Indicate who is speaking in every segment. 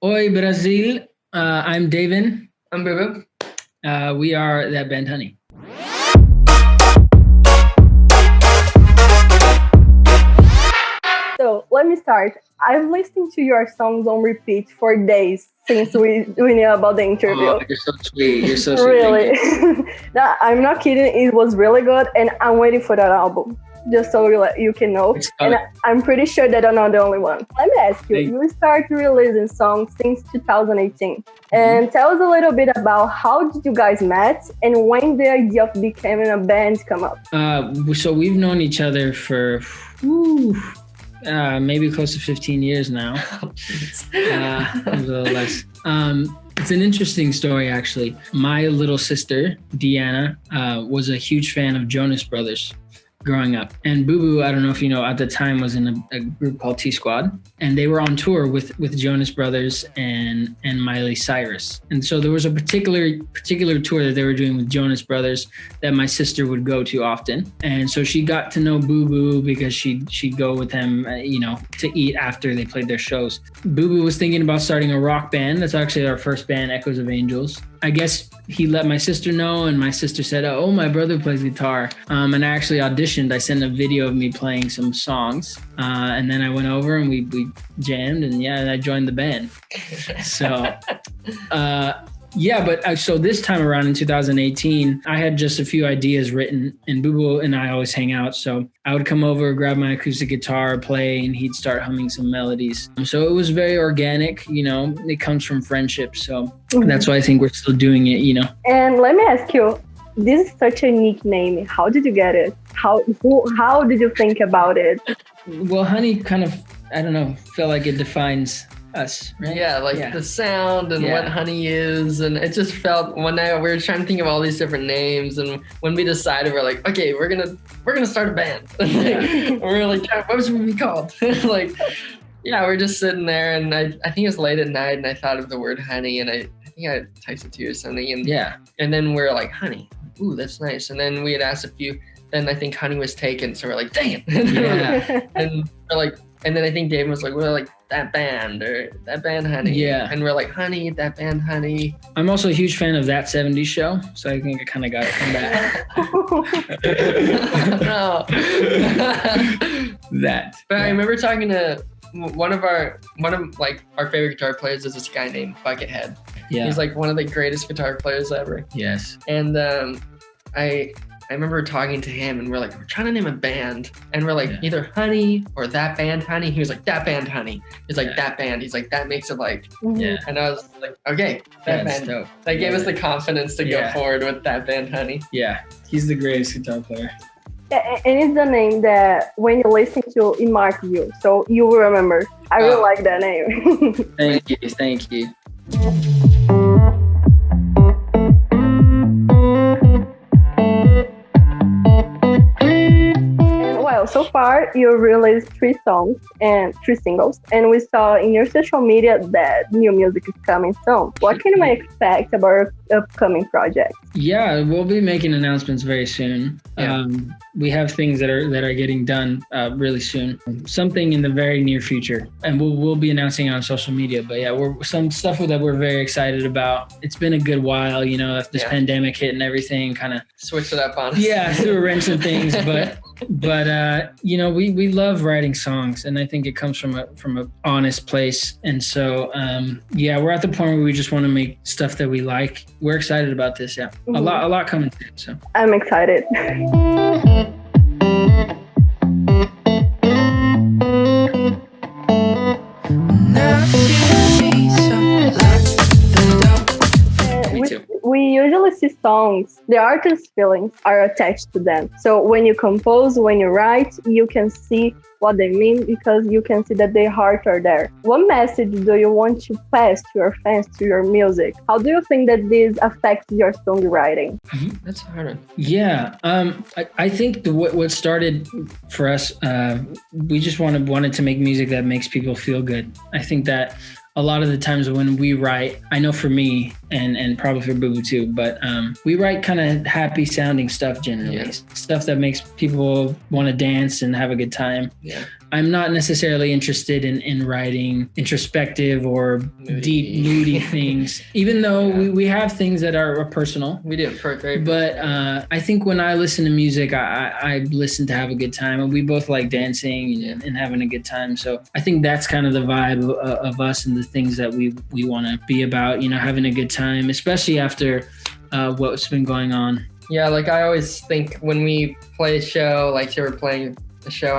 Speaker 1: Oi, Brazil. I'm David.
Speaker 2: I'm Booboo.
Speaker 1: We are that band Honey.
Speaker 3: So let me start. I've listened to your songs on repeat for days since we knew about the interview.
Speaker 1: Oh, you're so sweet. You're so sweet.
Speaker 3: Really. No, I'm not kidding. It was really good, and I'm waiting for that album. Just so you can know. And I'm pretty sure that I'm not the only one. Let me ask you, you started releasing songs since 2018. And tell us a little bit about how did you guys met and when the idea of becoming a band come up?
Speaker 1: So we've known each other for maybe close to 15 years now. A little less. It's an interesting story, actually. My little sister, Deanna, was a huge fan of Jonas Brothers growing up. And Booboo, I don't know if you know, at the time was in a group called T-Squad. And they were on tour with Jonas Brothers and Miley Cyrus. And so there was a particular tour that they were doing with Jonas Brothers that my sister would go to often. And so she got to know Booboo because she'd go with them, to eat after they played their shows. Booboo was thinking about starting a rock band. That's actually our first band, Echoes of Angels. I guess he let my sister know, and my sister said, oh, my brother plays guitar. And I actually auditioned. I sent a video of me playing some songs. And then I went over and we jammed, and I joined the band. So, so this time around in 2018, I had just a few ideas written, and Booboo and I always hang out. So I would come over, grab my acoustic guitar, play, and he'd start humming some melodies. So it was very organic, it comes from friendship. So that's why I think we're still doing it,
Speaker 3: And let me ask you, this is such a unique name. How did you get it? How did you think about it?
Speaker 1: Well, Honey kind of, I don't know, feel like it defines us, right?
Speaker 2: Yeah, the sound and what honey is, and it just felt one night we were trying to think of all these different names, and when we decided, we're like, okay, we're gonna start a band. We're like, what should we be called? We're just sitting there, and I think it was late at night, and I thought of the word honey, and I think I texted to you or something, and then we're like, honey, ooh, that's nice, and then we had asked a few. Then I think honey was taken, so we're like, dang it. And we're like, and then I think David was like, we're like, that band honey. Yeah. And we're like, honey, that band honey.
Speaker 1: I'm also a huge fan of That 70s Show, so I think I kind of got it from that.
Speaker 2: No.
Speaker 1: That.
Speaker 2: But I remember talking to one of our favorite guitar players is this guy named Buckethead. Yeah. He's like one of the greatest guitar players ever.
Speaker 1: Yes.
Speaker 2: And I remember talking to him, and we're trying to name a band, and we're like, either Honey or That Band Honey. He was like, That Band Honey. He's like, that band. He's like, that makes it And I was like, okay, that band. Dope. That gave us the confidence to go forward with That Band Honey.
Speaker 1: Yeah, he's the greatest guitar player.
Speaker 3: And it's a name that when you listen to, it marks you, so you will remember. I really like that name.
Speaker 1: Thank you.
Speaker 3: So far, you released 3 songs and 3 singles, and we saw in your social media that new music is coming soon. What can we expect about your upcoming project?
Speaker 1: Yeah, we'll be making announcements very soon. Yeah. We have things that are getting done really soon. Something in the very near future, and we'll be announcing it on social media. But we're some stuff that we're very excited about. It's been a good while, after this pandemic hit and everything, kind of
Speaker 2: switched it up on us.
Speaker 1: Yeah, threw a wrench in things, but we love writing songs, and I think it comes from a honest place. And so we're at the point where we just want to make stuff that we like. We're excited about this. Yeah, a lot coming soon. So
Speaker 3: I'm excited. We usually see songs, the artist's feelings are attached to them. So when you compose, when you write, you can see what they mean because you can see that their heart are there. What message do you want to pass to your fans, to your music? How do you think that this affects your songwriting?
Speaker 2: That's hard.
Speaker 1: Yeah, I think what started for us, we just wanted to make music that makes people feel good. I think that a lot of the times when we write, I know for me, and probably for Booboo too. But we write kind of happy sounding stuff generally, stuff that makes people want to dance and have a good time.
Speaker 2: Yeah.
Speaker 1: I'm not necessarily interested in writing introspective or deep, moody things, even though we have things that are personal.
Speaker 2: We do.
Speaker 1: But I think when I listen to music, I listen to have a good time. And we both like dancing and having a good time. So I think that's kind of the vibe of us and the things that we want to be about, having a good time, especially after what's been going on.
Speaker 2: Yeah, like I always think when we play a show, like say we're playing a show,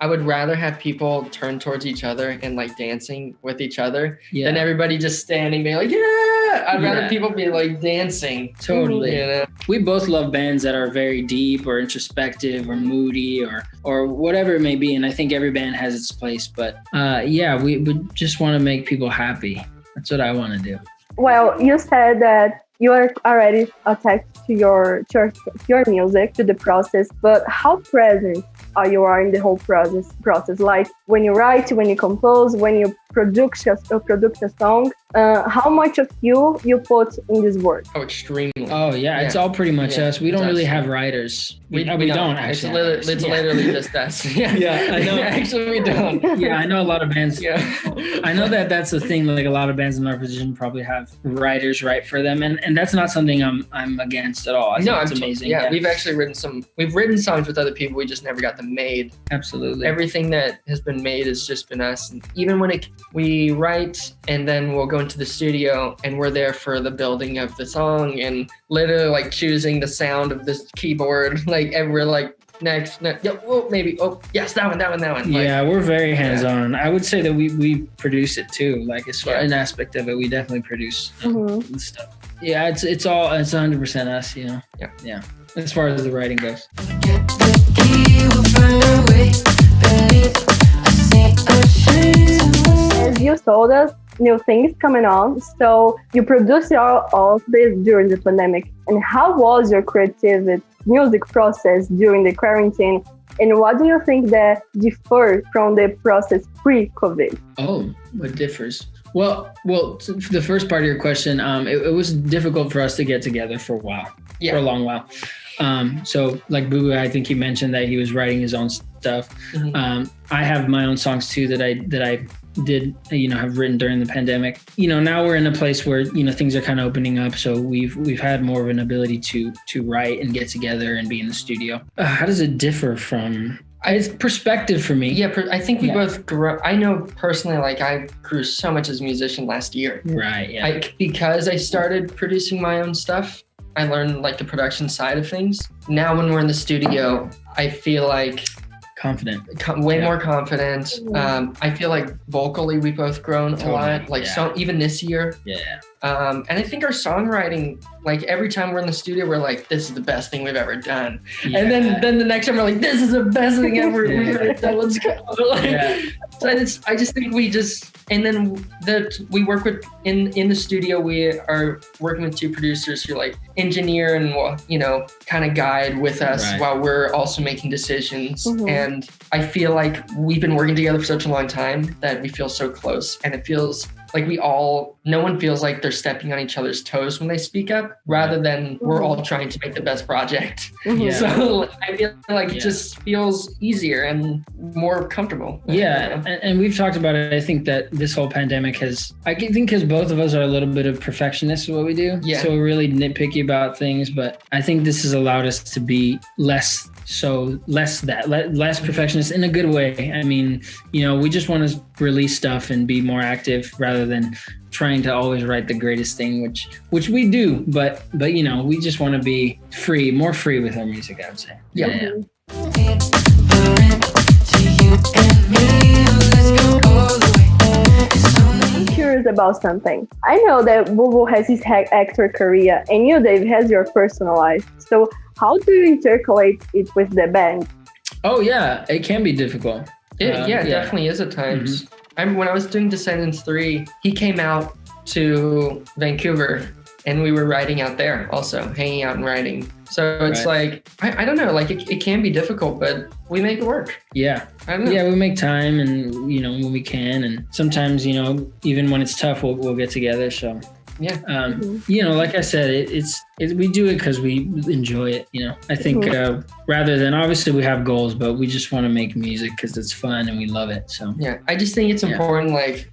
Speaker 2: I would rather have people turn towards each other and like dancing with each other than everybody just standing being like, I'd rather people be like dancing.
Speaker 1: Totally. We both love bands that are very deep or introspective or moody or whatever it may be. And I think every band has its place. But we would just want to make people happy. That's what I want to do.
Speaker 3: Well, you said that you are already attached to your music, to the process, but how present you are in the whole process? Like when you write, when you compose, when you produce a song, how much of you put in this work?
Speaker 2: Oh, extremely.
Speaker 1: Oh yeah, it's all pretty much us. We don't really have writers. We don't actually.
Speaker 2: It's literally just us.
Speaker 1: Yeah, I know.
Speaker 2: Actually, we don't.
Speaker 1: Yeah, I know a lot of bands.
Speaker 2: Yeah,
Speaker 1: I know that's the thing. Like a lot of bands in our position probably have writers write for them, and that's not something I'm against at all. I think it's amazing.
Speaker 2: Yeah, we've actually written songs with other people. We just never got them made.
Speaker 1: Absolutely.
Speaker 2: Everything that has been made has just been us. And even when we write and then we'll go into the studio and we're there for the building of the song and literally like choosing the sound of this keyboard. Like and we're like next, maybe. Oh, yes, that one. Like,
Speaker 1: yeah, we're very hands-on. I would say that we produce it too. Like as far an aspect of it, we definitely produce the stuff. Yeah, it's 100% us. Yeah. As far as the writing goes.
Speaker 3: As you told us, new things coming on. So you produced all of this during the pandemic. And how was your creative music process during the quarantine? And what do you think that differs from the process pre-COVID?
Speaker 1: Oh, what differs? Well, for the first part of your question, it was difficult for us to get together for a while, for a long while. So like Booboo, I think he mentioned that he was writing his own stuff. I have my own songs too that I did, have written during the pandemic. Now we're in a place where, things are kind of opening up. So we've had more of an ability to write and get together and be in the studio. How does it differ from... It's perspective for me.
Speaker 2: Yeah, I think we both grew. I know personally, like I grew so much as a musician last year.
Speaker 1: Right, yeah.
Speaker 2: Because I started producing my own stuff, I learned like the production side of things. Now when we're in the studio, I feel like
Speaker 1: confident,
Speaker 2: way more confident. I feel like vocally we both grown a lot. Like so even this year. Yeah. And I think our songwriting, like every time we're in the studio, we're like, this is the best thing we've ever done. Yeah. And then the next time we're like, this is the best thing ever we've ever done. Let's go. So I just think and then that we work with in the studio, we are working with two producers who like engineer and will, kind of guide with us while we're also making decisions. And I feel like we've been working together for such a long time that we feel so close, and it feels like no one feels like they're stepping on each other's toes when they speak up, rather than we're all trying to make the best project. So I feel like it just feels easier and more comfortable.
Speaker 1: Yeah, and we've talked about it. I think that this whole pandemic I think because both of us are a little bit of perfectionists in what we do. Yeah. So we're really nitpicky about things, but I think this has allowed us to be less perfectionist in a good way. I mean, we just want to release stuff and be more active rather than trying to always write the greatest thing, which we do, but we just want to be more free with our music, I would say. Yeah.
Speaker 3: I'm curious about something. I know that Booboo has his actor career and you, Dave, has your personal life. So how do you intercalate it with the band?
Speaker 1: Oh yeah, it can be difficult.
Speaker 2: It definitely is at times. When I was doing Descendants 3, he came out to Vancouver and we were writing out there also, hanging out and writing. So it's like, I don't know, like it can be difficult, but we make it work.
Speaker 1: Yeah.
Speaker 2: I don't know.
Speaker 1: Yeah, we make time and, when we can. And sometimes, even when it's tough, we'll get together. So You know, like I said, we do it because we enjoy it. You know, I think rather than, obviously we have goals, but we just want to make music because it's fun and we love it. So
Speaker 2: yeah, I just think it's important, like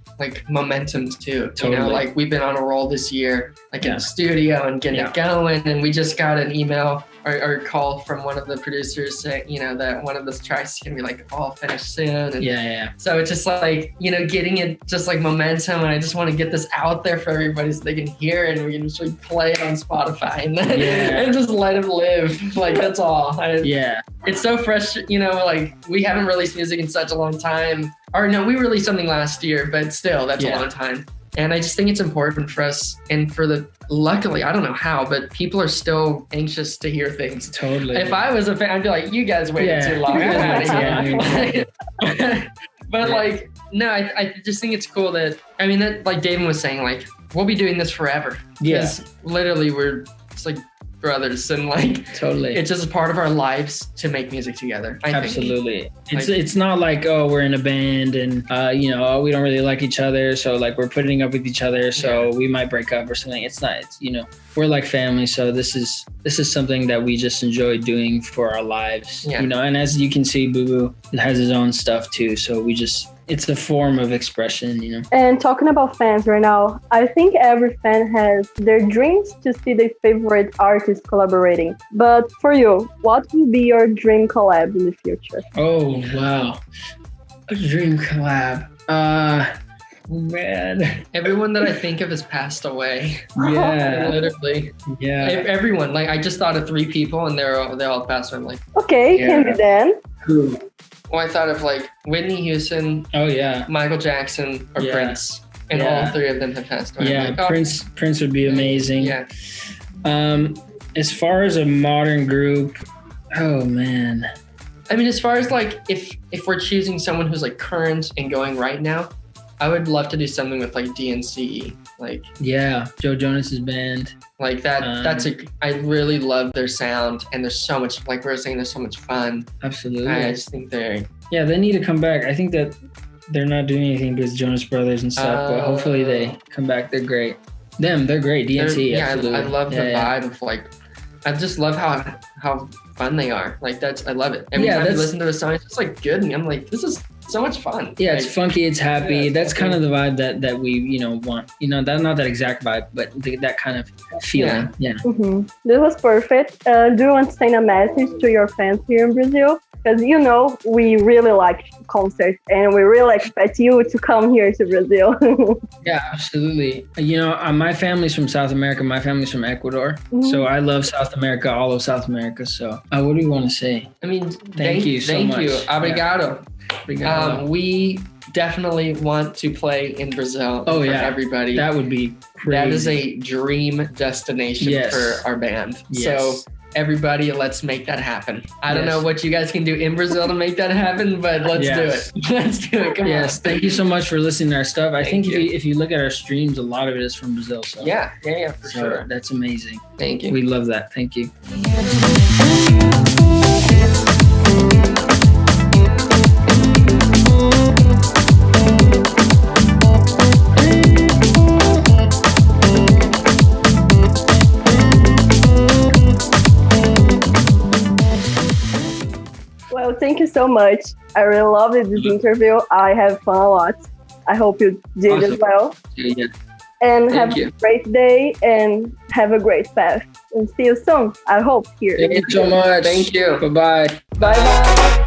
Speaker 2: momentum too.
Speaker 1: Totally.
Speaker 2: You know, like we've been on a roll this year, like in the studio and getting it going, and we just got an email or call from one of the producers saying, you know, that one of the tracks is gonna be like all finished soon. And so it's just like, you know, getting it just like momentum, and I just want to get this out there for everybody so they can hear it and we can just like play it on Spotify and and just let it live. Like that's all. It's so fresh, you know, like we haven't released music in such a long time. Or no, we released something last year, but still that's a long time. And I just think it's important for us, and luckily, I don't know how, but people are still anxious to hear things.
Speaker 1: Totally.
Speaker 2: If I was a fan, I'd be like, you guys waited too long. But like, no, I just think it's cool that, I mean, that like David was saying, like, we'll be doing this forever. Because literally it's like brothers, and like it's just a part of our lives to make music together. I think. It's not like, oh, we're in a band and you know, we don't really like each other, so like we're putting up with each other, so we might break up or something. It's not. It's, you know, we're like family, so this is something that we just enjoy doing for our lives. You know, and as you can see, Booboo has his own stuff too, so it's a form of expression, you know. And
Speaker 3: talking about fans right now, I think every fan has their dreams to see their favorite artist collaborating. But for you, what will be your dream collab in the future?
Speaker 1: Oh, wow. A dream collab. Man.
Speaker 2: Everyone that I think of has passed away.
Speaker 1: Yeah.
Speaker 2: Literally.
Speaker 1: Yeah.
Speaker 2: Everyone. Like, I just thought of 3 people and they all passed away. I'm like,
Speaker 3: okay, can be then.
Speaker 1: Who?
Speaker 2: Well, I thought of like Whitney Houston, Michael Jackson, or Prince, and all 3 of them have passed away.
Speaker 1: Yeah,
Speaker 2: like,
Speaker 1: Prince would be amazing.
Speaker 2: Yeah.
Speaker 1: As far as a modern group, oh man.
Speaker 2: I mean, as far as like if we're choosing someone who's like current and going right now, I would love to do something with like DNCE. Like
Speaker 1: Joe Jonas's band.
Speaker 2: Like that. I really love their sound, and there's so much, like we were saying, there's so much fun.
Speaker 1: Absolutely.
Speaker 2: I just think they
Speaker 1: need to come back. I think that they're not doing anything with Jonas Brothers and stuff, but hopefully they come back. They're great. They're great. DNC. Absolutely.
Speaker 2: I love the vibe of like. I just love how fun they are. Like I love it. Every time you listen to a song, it's just like good, and I'm like, this is so much fun.
Speaker 1: Yeah, it's funky, it's happy. That's kind of the vibe that we, you know, want. You know, that's not that exact vibe, but that kind of feeling. Yeah.
Speaker 3: This was perfect. Do you want to send a message to your fans here in Brazil? Because, you know, we really like concerts and we really expect you to come here to Brazil.
Speaker 1: Yeah, absolutely. You know, my family's from South America. My family's from Ecuador. So I love South America, all of South America. So what do you want to say?
Speaker 2: I mean,
Speaker 1: thank you so much.
Speaker 2: Thank you. Obrigado. We definitely want to play in Brazil for everybody.
Speaker 1: That would be crazy.
Speaker 2: That is a dream destination for our band. So everybody, let's make that happen. I don't know what you guys can do in Brazil to make that happen, but let's do it. Let's do it. Come on.
Speaker 1: Thank you so much for listening to our stuff. I think if you look at our streams, a lot of it is from Brazil. So
Speaker 2: for sure.
Speaker 1: That's amazing.
Speaker 2: Thank you.
Speaker 1: We love that. Thank you.
Speaker 3: Well, thank you so much. I really loved this interview. I have fun a lot. I hope you did as well. And have a great day and have a great fest. And see you soon. I hope here.
Speaker 1: Thank you so much.
Speaker 2: Thank you.
Speaker 1: Bye-bye.
Speaker 3: Bye-bye.